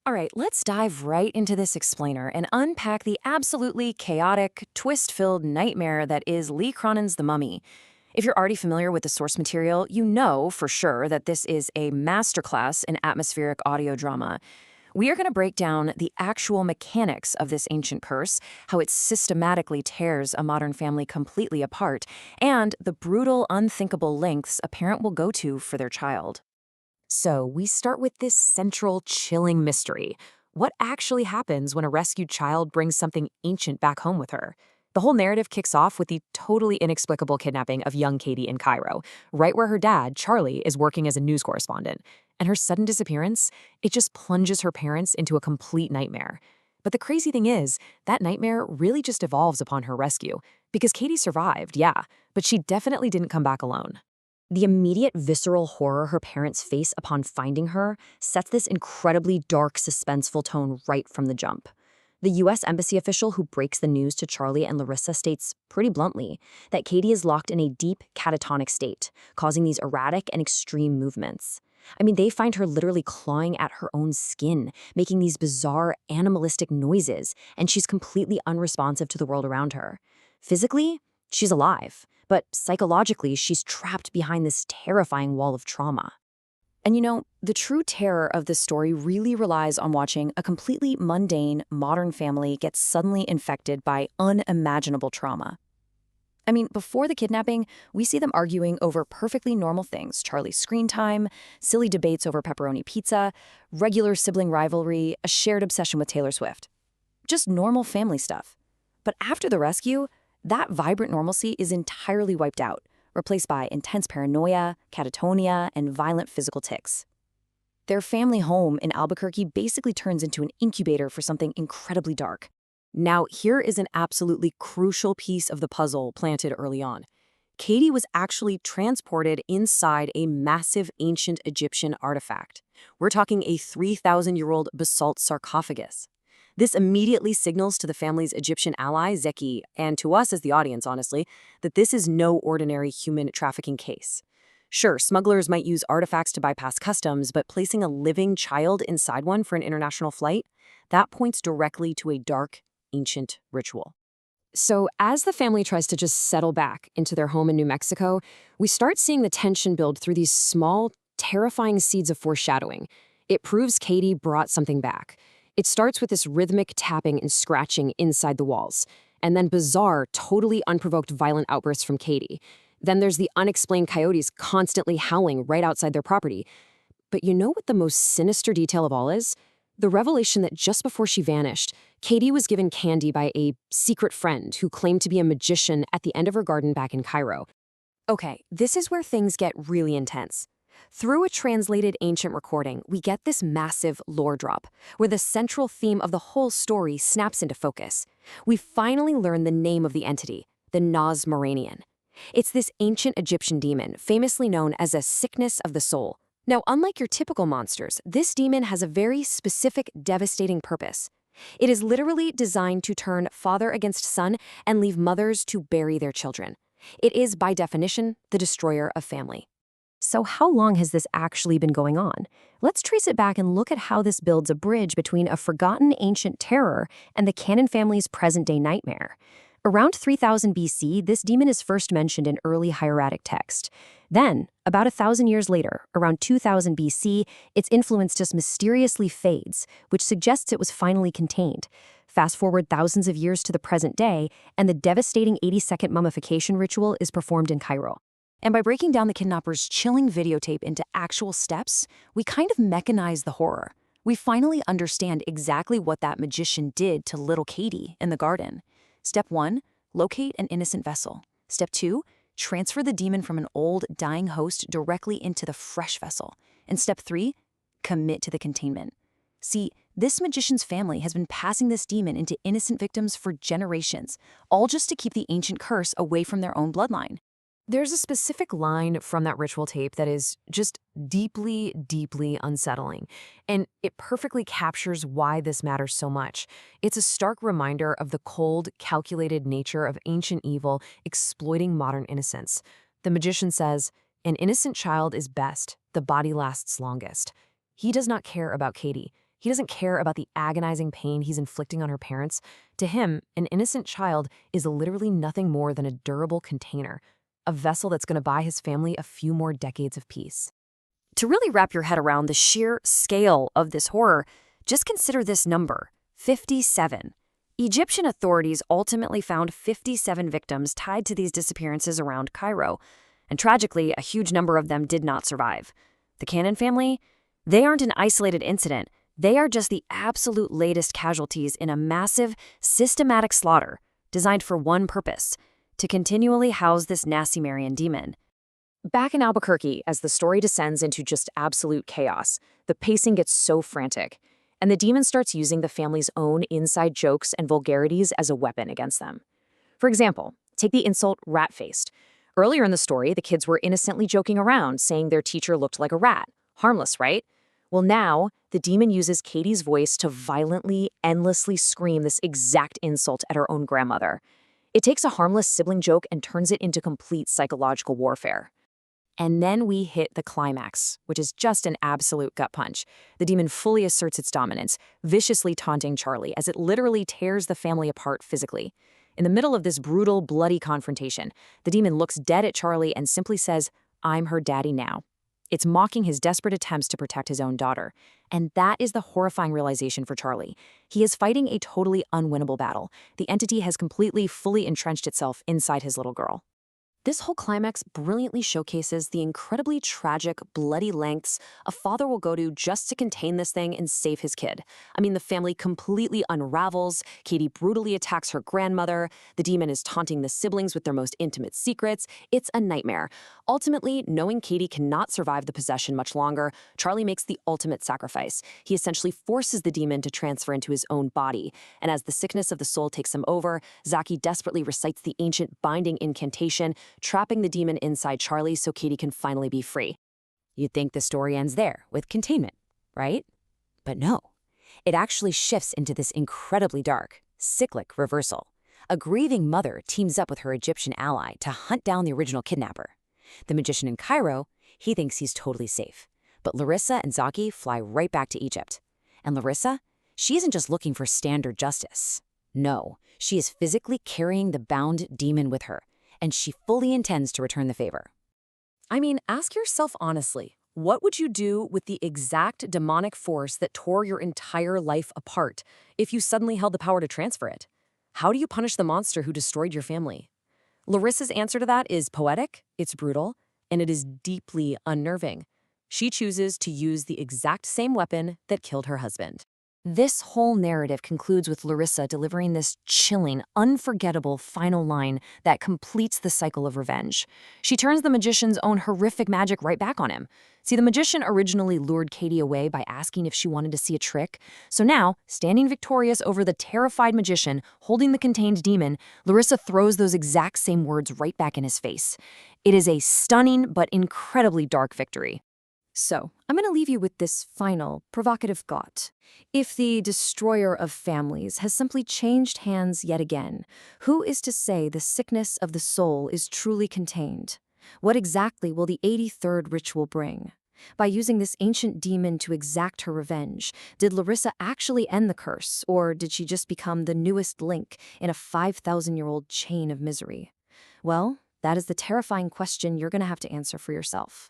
All right, let's dive right into this explainer and unpack the absolutely chaotic, twist-filled nightmare that is Lee Cronin's The Mummy. If you're already familiar with the source material, you know for sure that this is a masterclass in atmospheric audio drama. We are going to break down the actual mechanics of this ancient curse, how it systematically tears a modern family completely apart, and the brutal, unthinkable lengths a parent will go to for their child. So, we start with this central, chilling mystery. What actually happens when a rescued child brings something ancient back home with her? The whole narrative kicks off with the totally inexplicable kidnapping of young Katie in Cairo, right where her dad, Charlie, is working as a news correspondent. And her sudden disappearance, it just plunges her parents into a complete nightmare. But the crazy thing is, that nightmare really just evolves upon her rescue. Because Katie survived, yeah, but she definitely didn't come back alone. The immediate visceral horror her parents face upon finding her sets this incredibly dark, suspenseful tone right from the jump. The U.S. Embassy official who breaks the news to Charlie and Larissa states, pretty bluntly, that Katie is locked in a deep catatonic state, causing these erratic and extreme movements. I mean, they find her literally clawing at her own skin, making these bizarre, animalistic noises, and she's completely unresponsive to the world around her. Physically, she's alive, but psychologically, she's trapped behind this terrifying wall of trauma. And the true terror of this story really relies on watching a completely mundane, modern family get suddenly infected by unimaginable trauma. I mean, before the kidnapping, we see them arguing over perfectly normal things: Charlie's screen time, silly debates over pepperoni pizza, regular sibling rivalry, a shared obsession with Taylor Swift. Just normal family stuff. But after the rescue, that vibrant normalcy is entirely wiped out, replaced by intense paranoia, catatonia, and violent physical tics. Their family home in Albuquerque basically turns into an incubator for something incredibly dark. Now, here is an absolutely crucial piece of the puzzle planted early on. Katie was actually transported inside a massive ancient Egyptian artifact. We're talking a 3,000-year-old basalt sarcophagus. This immediately signals to the family's Egyptian ally, Zeki, and to us as the audience, honestly, that this is no ordinary human trafficking case. Sure, smugglers might use artifacts to bypass customs, but placing a living child inside one for an international flight, that points directly to a dark, ancient ritual. So, as the family tries to just settle back into their home in New Mexico, we start seeing the tension build through these small, terrifying seeds of foreshadowing. It proves Katie brought something back. It starts with this rhythmic tapping and scratching inside the walls, and then bizarre, totally unprovoked violent outbursts from Katie. Then there's the unexplained coyotes constantly howling right outside their property. But you know what the most sinister detail of all is? The revelation that just before she vanished, Katie was given candy by a secret friend who claimed to be a magician at the end of her garden back in Cairo. Okay, this is where things get really intense. Through a translated ancient recording, we get this massive lore drop, where the central theme of the whole story snaps into focus. We finally learn the name of the entity, the Nazmorainian. It's this ancient Egyptian demon, famously known as a sickness of the soul. Now, unlike your typical monsters, this demon has a very specific, devastating purpose. It is literally designed to turn father against son and leave mothers to bury their children. It is, by definition, the destroyer of family. So how long has this actually been going on? Let's trace it back and look at how this builds a bridge between a forgotten ancient terror and the Cannon family's present-day nightmare. Around 3000 BC, this demon is first mentioned in early hieratic text. Then, about 1,000 years later, around 2000 BC, its influence just mysteriously fades, which suggests it was finally contained. Fast forward thousands of years to the present day, and the devastating 80-second mummification ritual is performed in Cairo. And by breaking down the kidnapper's chilling videotape into actual steps, we kind of mechanize the horror. We finally understand exactly what that magician did to little Katie in the garden. Step 1, locate an innocent vessel. Step 2, transfer the demon from an old, dying host directly into the fresh vessel. And step 3, commit to the containment. See, this magician's family has been passing this demon into innocent victims for generations, all just to keep the ancient curse away from their own bloodline. There's a specific line from that ritual tape that is just deeply, deeply unsettling, and it perfectly captures why this matters so much. It's a stark reminder of the cold, calculated nature of ancient evil exploiting modern innocence. The magician says, "An innocent child is best, the body lasts longest." He does not care about Katie. He doesn't care about the agonizing pain he's inflicting on her parents. To him, an innocent child is literally nothing more than a durable container, a vessel that's going to buy his family a few more decades of peace. To really wrap your head around the sheer scale of this horror, just consider this number, 57. Egyptian authorities ultimately found 57 victims tied to these disappearances around Cairo, and tragically, a huge number of them did not survive. The Cannon family? They aren't an isolated incident. They are just the absolute latest casualties in a massive, systematic slaughter designed for one purpose: to continually house this Nassimarian demon. Back in Albuquerque, as the story descends into just absolute chaos, the pacing gets so frantic, and the demon starts using the family's own inside jokes and vulgarities as a weapon against them. For example, take the insult rat-faced. Earlier in the story, the kids were innocently joking around, saying their teacher looked like a rat. Harmless, right? Well, now, the demon uses Katie's voice to violently, endlessly scream this exact insult at her own grandmother. It takes a harmless sibling joke and turns it into complete psychological warfare. And then we hit the climax, which is just an absolute gut punch. The demon fully asserts its dominance, viciously taunting Charlie as it literally tears the family apart physically. In the middle of this brutal, bloody confrontation, the demon looks dead at Charlie and simply says, "I'm her daddy now." It's mocking his desperate attempts to protect his own daughter. And that is the horrifying realization for Charlie. He is fighting a totally unwinnable battle. The entity has completely, fully entrenched itself inside his little girl. This whole climax brilliantly showcases the incredibly tragic, bloody lengths a father will go to just to contain this thing and save his kid. I mean, the family completely unravels, Katie brutally attacks her grandmother, the demon is taunting the siblings with their most intimate secrets. It's a nightmare. Ultimately, knowing Katie cannot survive the possession much longer, Charlie makes the ultimate sacrifice. He essentially forces the demon to transfer into his own body, and as the sickness of the soul takes him over, Zaki desperately recites the ancient binding incantation, trapping the demon inside Charlie so Katie can finally be free. You'd think the story ends there, with containment, right? But no. It actually shifts into this incredibly dark, cyclic reversal. A grieving mother teams up with her Egyptian ally to hunt down the original kidnapper. The magician in Cairo, he thinks he's totally safe. But Larissa and Zaki fly right back to Egypt. And Larissa, she isn't just looking for standard justice. No, she is physically carrying the bound demon with her, and she fully intends to return the favor. I mean, ask yourself honestly, what would you do with the exact demonic force that tore your entire life apart if you suddenly held the power to transfer it? How do you punish the monster who destroyed your family? Larissa's answer to that is poetic, it's brutal, and it is deeply unnerving. She chooses to use the exact same weapon that killed her husband. This whole narrative concludes with Larissa delivering this chilling, unforgettable final line that completes the cycle of revenge. She turns the magician's own horrific magic right back on him. See, the magician originally lured Katie away by asking if she wanted to see a trick. So now, standing victorious over the terrified magician holding the contained demon, Larissa throws those exact same words right back in his face. It is a stunning but incredibly dark victory. So, I'm going to leave you with this final, provocative thought. If the destroyer of families has simply changed hands yet again, who is to say the sickness of the soul is truly contained? What exactly will the 83rd ritual bring? By using this ancient demon to exact her revenge, did Larissa actually end the curse, or did she just become the newest link in a 5,000-year-old chain of misery? Well, that is the terrifying question you're going to have to answer for yourself.